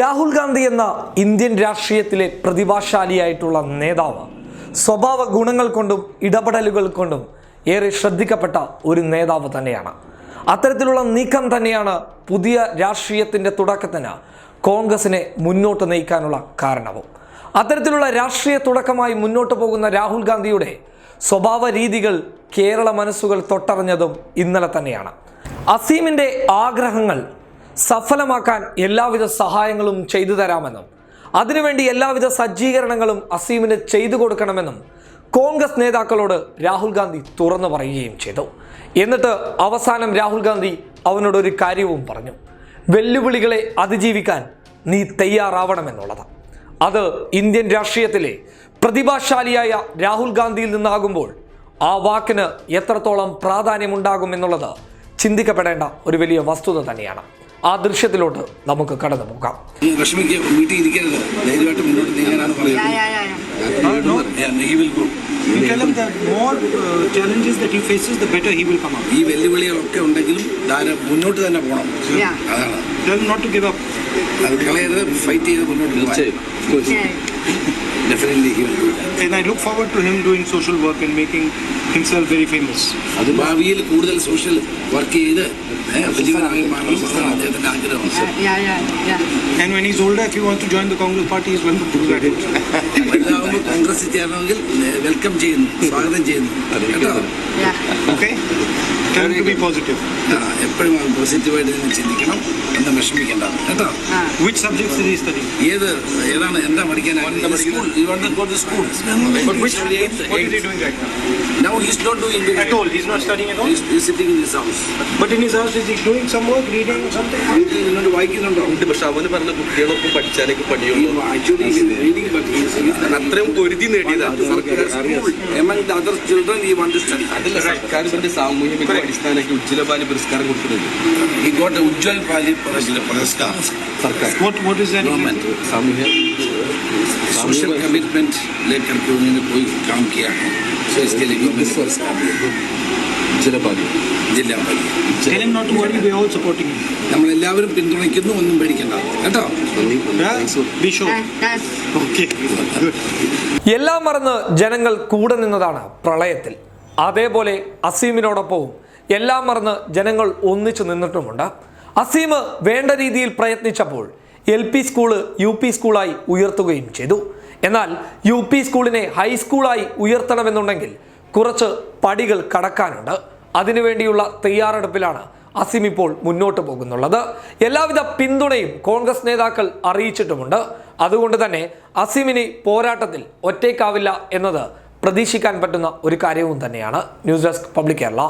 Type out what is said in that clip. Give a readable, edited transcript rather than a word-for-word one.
രാഹുൽ ഗാന്ധി എന്ന ഇന്ത്യൻ രാഷ്ട്രീയത്തിലെ പ്രതിഭാശാലിയായിട്ടുള്ള നേതാവ് സ്വഭാവ ഗുണങ്ങൾ കൊണ്ടും ഇടപെടലുകൾ കൊണ്ടും ഏറെ ശ്രദ്ധിക്കപ്പെട്ട ഒരു നേതാവ് തന്നെയാണ്. അത്തരത്തിലുള്ള നീക്കം തന്നെയാണ് പുതിയ രാഷ്ട്രീയത്തിൻ്റെ തുടക്കത്തിന് കോൺഗ്രസിനെ മുന്നോട്ട് നയിക്കാനുള്ള കാരണവും. അത്തരത്തിലുള്ള രാഷ്ട്രീയ തുടക്കമായി മുന്നോട്ട് പോകുന്ന രാഹുൽ ഗാന്ധിയുടെ സ്വഭാവ രീതികൾ കേരള മനസ്സുകൾ തൊട്ടറിഞ്ഞതും ഇന്നലെ തന്നെയാണ്. അസീമിൻ്റെ ആഗ്രഹങ്ങൾ സഫലമാക്കാൻ എല്ലാവിധ സഹായങ്ങളും ചെയ്തു തരാമെന്നും അതിനുവേണ്ടി എല്ലാവിധ സജ്ജീകരണങ്ങളും അസീമിന് ചെയ്തു കൊടുക്കണമെന്നും കോൺഗ്രസ് നേതാക്കളോട് രാഹുൽ ഗാന്ധി തുറന്നു പറയുകയും ചെയ്തു. എന്നിട്ട് അവസാനം രാഹുൽ ഗാന്ധി അവനോടൊരു കാര്യവും പറഞ്ഞു: വെല്ലുവിളികളെ അതിജീവിക്കാൻ നീ തയ്യാറാവണമെന്നുള്ളത്. അത് ഇന്ത്യൻ രാഷ്ട്രീയത്തിലെ പ്രതിഭാശാലിയായ രാഹുൽ ഗാന്ധിയിൽ നിന്നാകുമ്പോൾ ആ വാക്കിന് എത്രത്തോളം പ്രാധാന്യമുണ്ടാകുമെന്നുള്ളത് ചിന്തിക്കപ്പെടേണ്ട ഒരു വലിയ വസ്തുത തന്നെയാണ്. ആ ദൃശ്യത്തിലോട്ട് നമുക്ക് കടന്നു പോകാം. ഈ വെല്ലുവിളികളൊക്കെ ഉണ്ടെങ്കിലും മുന്നോട്ട് തന്നെ പോകണം. അതാണ് അത് കളയരുത്, ഫൈറ്റ് ചെയ്ത് മുന്നോട്ട് പോകാം. Definitely he will do that. And I look forward to him doing social work and making himself very famous. അത് ഭാവിയിൽ കൂടുതൽ സോഷ്യൽ വർക്ക് ചെയ്ത് വലിയവനായി മാറണമെന്നാണ് അദ്ദേഹത്തിന്റെ ആഗ്രഹം. And when he's older, if he wants to join the Congress party, he's welcome to do that. വലുതാവുമ്പോൾ കോൺഗ്രസിൽ ചേരണമെങ്കിൽ welcome ചെയ്യുന്നു, സ്വാഗതം ചെയ്യുന്നു. കേട്ടോ? Okay? Tell him to be positive. എപ്പോഴും പോസിറ്റീവായിട്ട് നിങ്ങൾ ചിന്തിക്കണം, എന്ന് വിഷമിക്കേണ്ടതാണ്. കേട്ടോ? Which subjects is he studying? ഏതാണ് എന്താ പഠിക്കാൻ? You want to go to school? But what is he doing right now? Now he's not doing At all? He's not studying at all? He's sitting in his house. But in his house, is he doing some work, reading something? വീട്ടിൽ വായിക്കുന്നുണ്ടോ? പക്ഷെ അവന് പറഞ്ഞ കുട്ടികളൊപ്പം പഠിച്ചാലേക്ക് പഠിയുള്ളൂ. Actually he's reading, but he's അത്രയും പൊരുതി നേടിയതാണ്. among the other children he want to study. അതിൽ സർക്കാർ ഇതിന്റെ സാമൂഹ്യ മികവ് അടിസ്ഥാനമാക്കി ഉജ്ജ്വല ബാലി പുരസ്കാരം കൊടുക്കുന്നുണ്ട്. He got a Ujjwal Bali Puraskar. സർക്കാർ What is that? Government. സാമൂഹ്യ सोशल कमिटमेंट लेकर के उन्होंने कोई काम किया है, तो इसके लिए पुरस्कार ഉജ്ജ്വല ബാലി ജില്ലാ Bali. Tell him not to worry, we are all supporting him. നമ്മളെല്ലാവരും പിന്തുണയ്ക്കുന്നു, ഒന്നും പേടിക്കണ്ട. കേട്ടോ? Be sure. Okay. Good. എല്ലാം മറന്ന് ജനങ്ങൾ കൂടെ നിന്നതാണ് പ്രളയത്തിൽ. അതേപോലെ അസീമിനോടൊപ്പവും എല്ലാം മറന്ന് ജനങ്ങൾ ഒന്നിച്ചു നിന്നിട്ടുമുണ്ട്. അസീം വേണ്ട രീതിയിൽ പ്രയത്നിച്ചപ്പോൾ LP സ്കൂള് UP സ്കൂളായി ഉയർത്തുകയും ചെയ്തു. എന്നാൽ UP സ്കൂളിനെ ഹൈസ്കൂളായി ഉയർത്തണമെന്നുണ്ടെങ്കിൽ കുറച്ച് പടികൾ കടക്കാനുണ്ട്. അതിനുവേണ്ടിയുള്ള തയ്യാറെടുപ്പിലാണ് അസീം ഇപ്പോൾ മുന്നോട്ട് പോകുന്നുള്ളത്. എല്ലാവിധ പിന്തുണയും കോൺഗ്രസ് നേതാക്കൾ അറിയിച്ചിട്ടുമുണ്ട്. അതുകൊണ്ട് തന്നെ അസീമിന് പോരാട്ടത്തിൽ ഒറ്റയ്ക്കാവില്ല എന്നത് പ്രതീക്ഷിക്കാൻ പറ്റുന്ന ഒരു കാര്യവും തന്നെയാണ്. News desk public Kerala.